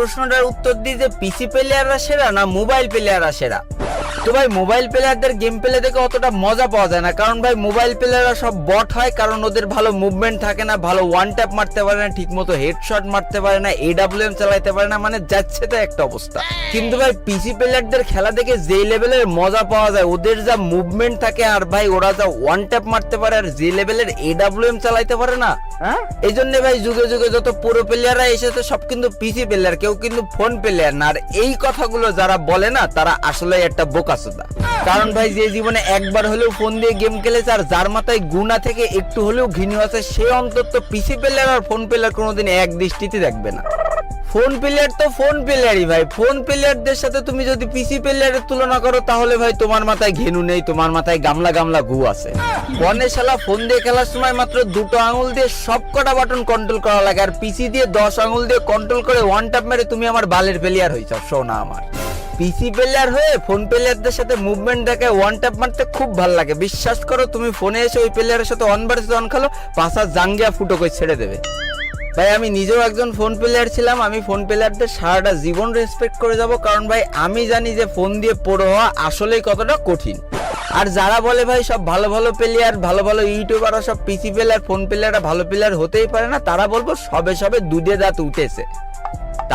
প্রশ্নটার উত্তর দিই যে পিসি প্লেয়াররা সেরা না মোবাইল প্লেয়াররা সেরা। তো ভাই মোবাইল প্লেয়ারদের গেম প্লে দেখে অতটা মজা পাওয়া যায় না, কারণ ভাই মোবাইল প্লেয়াররা সব বট হয়, কারণ ওদের ভালো মুভমেন্ট থাকে না, ভালো ওয়ান ট্যাপ মারতে পারে না, ঠিক মতো হেডশট মারতে পারে না, AWM চালাইতে পারে না, মানে যাচ্ছে তো একটা অবস্থা। কিন্তু ভাই পিসি প্লেয়ারদের খেলা দেখে যে লেভেলের মজা পাওয়া যায়, ওদের যা মুভমেন্ট থাকে আর ভাই ওরা যা ওয়ান ট্যাপ মারতে পারে আর যে লেভেলের AWM চালাইতে পারে না, এই জন্য ভাই যুগে যুগে যত পুরো প্লেয়াররা এসেছে সব কিন্তু পিসি প্লেয়ার, কেউ কিন্তু ফোন প্লেয়ার না। আর এই কথাগুলো যারা বলে না তারা আসলে একটা বোকাচোদা। কারণ ভাই যে জীবনে একবার হলেও ফোন দিয়ে গেম খেলেছে আর যার মাথায় গুণা থেকে একটু হলেও ঘৃণা আছে, সে অন্তত পিসি প্লেয়ার আর ফোন প্লেয়ার কোনোদিন এক দৃষ্টিতে দেখবে না। ফোন প্লেয়ার তো ফোন প্লেয়ারই ভাই, ফোন প্লেয়ারদের সাথে তুমি যদি পিসি প্লেয়ারের তুলনা করো তাহলে ভাই তোমার মাথায় ঘেনু নেই, তোমার মাথায় গামলা গামলা গু আছে। ফোনে শালা ফোন দিয়ে খেলার সময় মাত্র 2টো আঙুল দিয়ে সব কটা বাটন কন্ট্রোল করা লাগে, আর পিসি দিয়ে 10 আঙুল দিয়ে কন্ট্রোল করে ওয়ান ট্যাপ মেরে তুমি আমার বালের প্লেয়ার হইছ। শোনা আমার পিসি প্লেয়ার হয়ে ফোন প্লেয়ারদের সাথে মুভমেন্ট দেখে ওয়ান ট্যাপ মারতে খুব ভালো লাগে। বিশ্বাস করো তুমি ফোনে এসে ওই প্লেয়ারের সাথে অন ভার্সেস অন খেলো, পাশা জাঙ্গিয়া ফুটো করে ছেড়ে দেবে। ভাই আমি নিজেও একজন ফোন প্লেয়ার ছিলাম, আমি ফোন প্লেয়ারদের সারাটা জীবন রেসপেক্ট করে যাব, কারণ ভাই আমি জানি যে ফোন দিয়ে পড়ো হওয়া আসলেই কতটা কঠিন। আর যারা বলে ভাই সব ভালো ভালো প্লেয়ার, ভালো ভালো ইউটিউবাররা সব পিসি প্লেয়ার, ফোন প্লেয়াররা ভালো প্লেয়ার হতেই পারে না, তারা বলবো সবে সবে দুধে দাঁত উঠেছে।